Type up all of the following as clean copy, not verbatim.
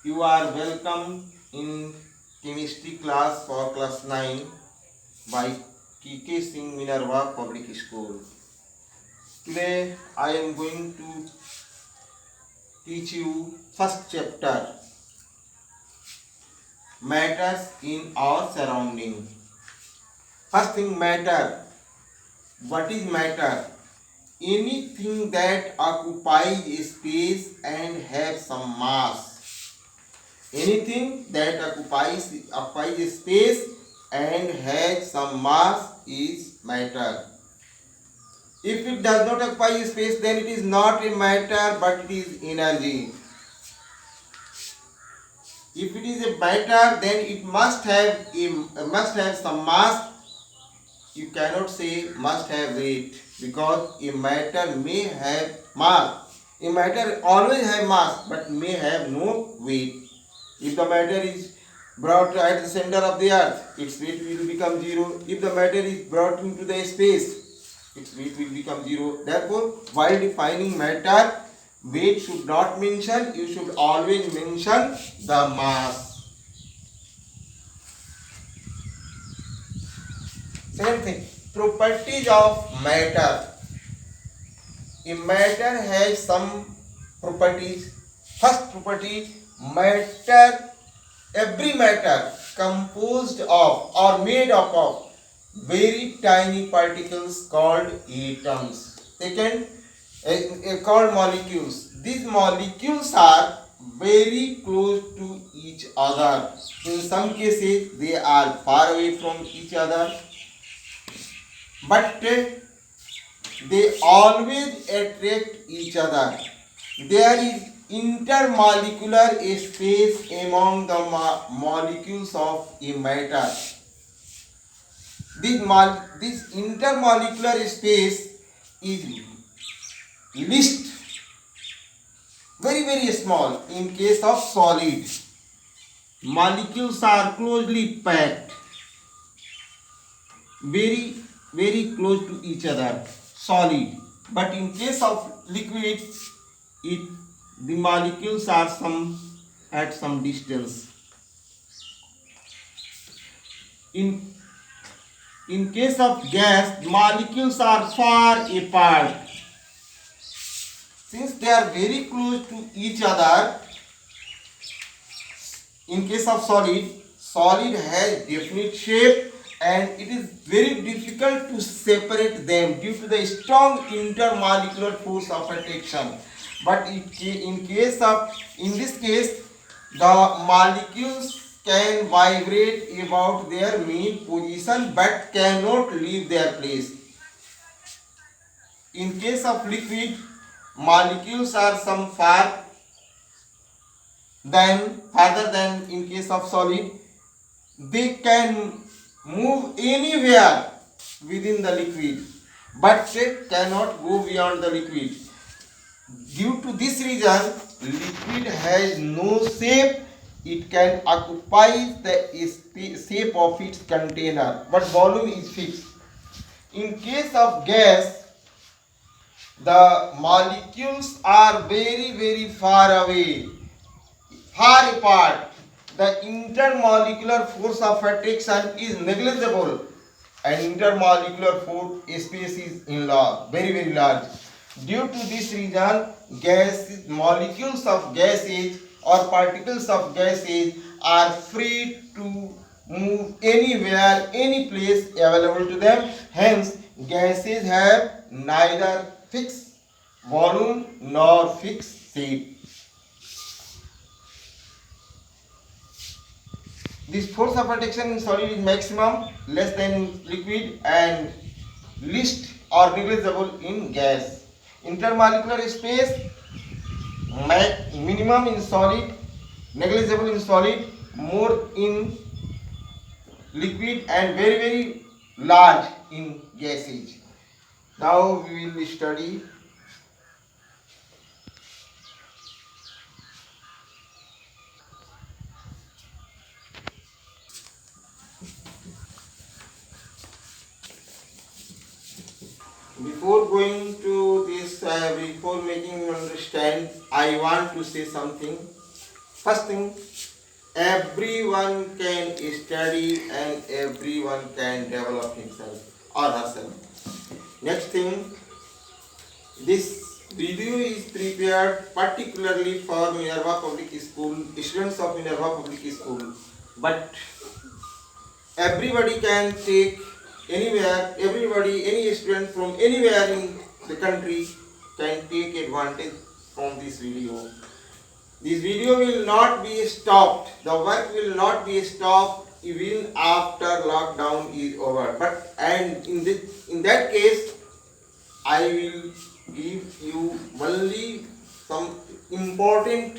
You are welcome in chemistry class for class 9 by KK Singh Minerva Public School. Today I am going to teach you first chapter, matters in our surrounding. First thing, matter. What is matter? Anything that occupies space and has some mass. Anything that occupies space and has some mass is matter. If it does not occupy space, then it is not a matter but it is energy. If it is a matter, then it must have some mass. You cannot say must have weight, because a matter may have mass. A matter always have mass but may have no weight. If the matter is brought at the center of the earth, its weight will become zero. If the matter is brought into the space, its weight will become zero. Therefore, while defining matter, weight should not mention. You should always mention the mass. Same thing. Properties of matter. A matter has some properties. First property, matter, every matter composed of or made up of very tiny particles called atoms. Second, called molecules. These molecules are very close to each other. In some cases, they are far away from each other, but they always attract each other. There is intermolecular space among the molecules of a matter. This intermolecular space is least very small in case of solid. Molecules are closely packed, very close to each other, solid. But in case of liquid, the molecules are at some distance. In case of gas, molecules are far apart. Since they are very close to each other, in case of solid has definite shape and it is very difficult to separate them due to the strong intermolecular force of attraction. But in this case, the molecules can vibrate about their mean position but cannot leave their place. In case of liquid, molecules are some farther than in case of solid. They can move anywhere within the liquid, but they cannot go beyond the liquid. Due to this reason, liquid has no shape. It can occupy the shape of its container, but volume is fixed. In case of gas, the molecules are very far away, far apart. The intermolecular force of attraction is negligible, and intermolecular force space is very large. Due to this reason, molecules of gases or particles of gases are free to move anywhere, any place available to them. Hence, gases have neither fixed volume nor fixed shape. This force of attraction in solid is maximum, less than in liquid, and least or negligible in gas. Intermolecular space, minimum in solid, negligible in solid, more in liquid, and very large in gases. Now we will study before going to this, before making you understand, I want to say something. First thing, everyone can study and everyone can develop himself or herself. Next thing, this video is prepared particularly for Minerva Public School, students of Minerva Public School. But everybody can take anywhere, everybody, any student from anywhere in the country can take advantage from this video. This video will not be stopped. The work will not be stopped even after lockdown is over. But and in that case, I will give you only some important,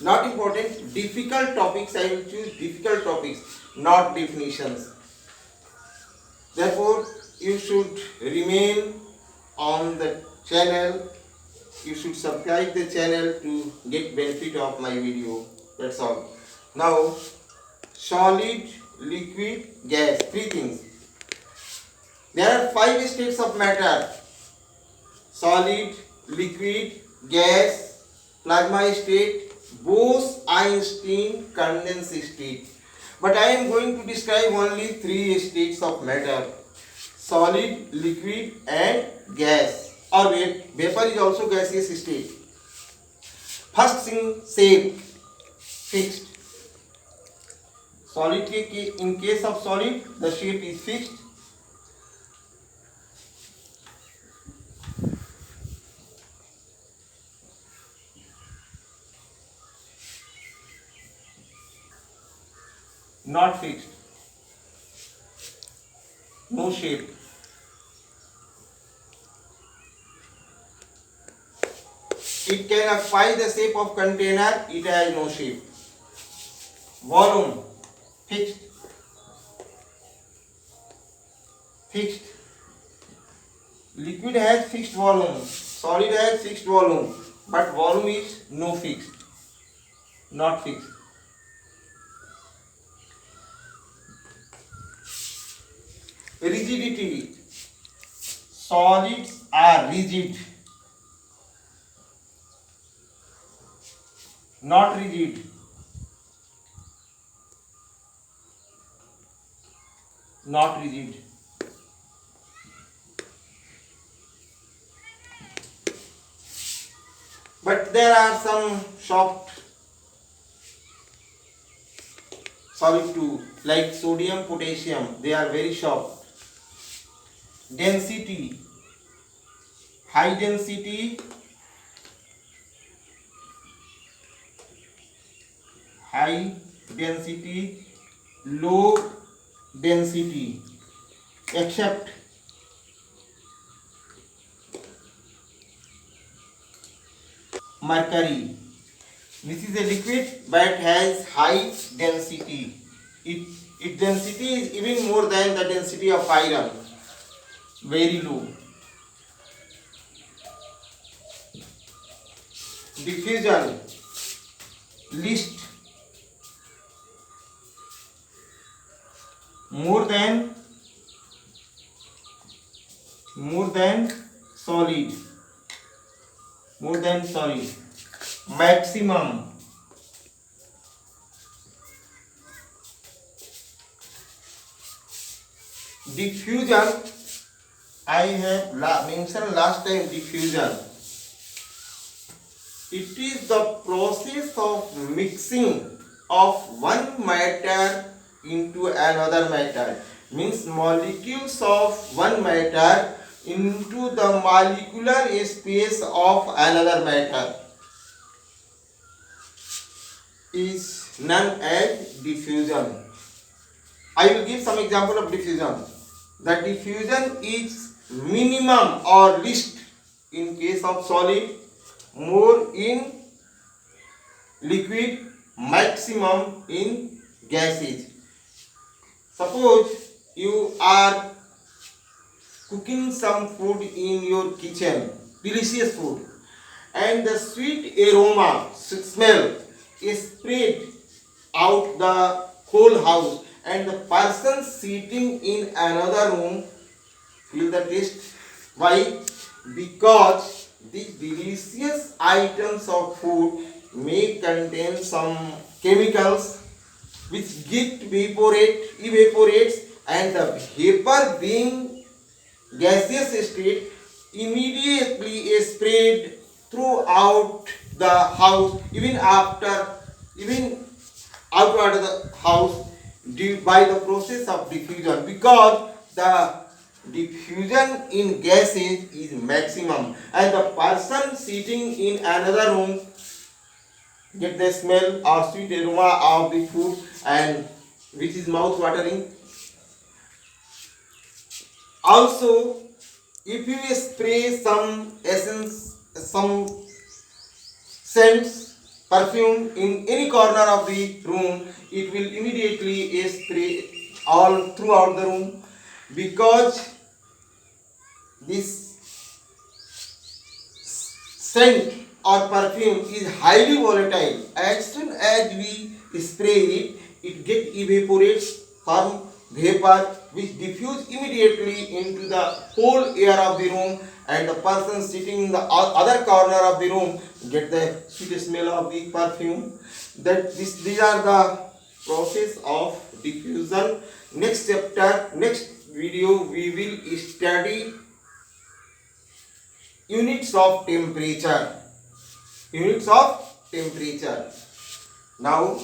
not important, difficult topics. I will choose difficult topics, not definitions. Therefore, you should remain on the channel. You should subscribe the channel to get benefit of my video. That's all. Now, solid, liquid, gas. Three things. There are 5 states of matter: solid, liquid, gas, plasma state, Bose-Einstein condensed state. But I am going to describe only 3 states of matter: solid, liquid, and gas. Or vapor is also gaseous state. First thing, shape, fixed. Solid in case of solid, the shape is fixed. Not fixed. No shape. It can occupy the shape of container, it has no shape. Volume, fixed. Fixed. Liquid has fixed volume, solid has fixed volume, but volume is no fixed, not fixed. Rigidity, solids are rigid, not rigid. Not rigid. But there are some soft solid too, like sodium, potassium. They are very soft. Density, high density, high density, low density, except mercury. This is a liquid but has high density. Its density is even more than the density of iron. Very low. Diffusion, least, more than solid, more than solid. Maximum, diffusion. I have mentioned last time diffusion. It is the process of mixing of one matter into another matter. Means molecules of one matter into the molecular space of another matter is known as diffusion. I will give some example of diffusion. The diffusion is minimum or least in case of solid, more in liquid, maximum in gases. Suppose you are cooking some food in your kitchen, delicious food, and the sweet aroma, smell is spread out the whole house, and the person sitting in another room feel the taste. Why? Because these delicious items of food may contain some chemicals which evaporates, and the vapor being gaseous state immediately is spread throughout the house, even outside the house, by the process of diffusion, because the diffusion in gases is maximum, and the person sitting in another room get the smell or sweet aroma of the food, and which is mouth watering. Also, if you spray some essence, some scents, perfume in any corner of the room, it will immediately spray all throughout the room, because this scent or perfume is highly volatile. As soon as we spray it, it get evaporates, form vapor which diffuse immediately into the whole air of the room, and the person sitting in the other corner of the room get the sweet smell of the perfume. These are the process of diffusion. Next chapter, next video, we will study units of temperature. Now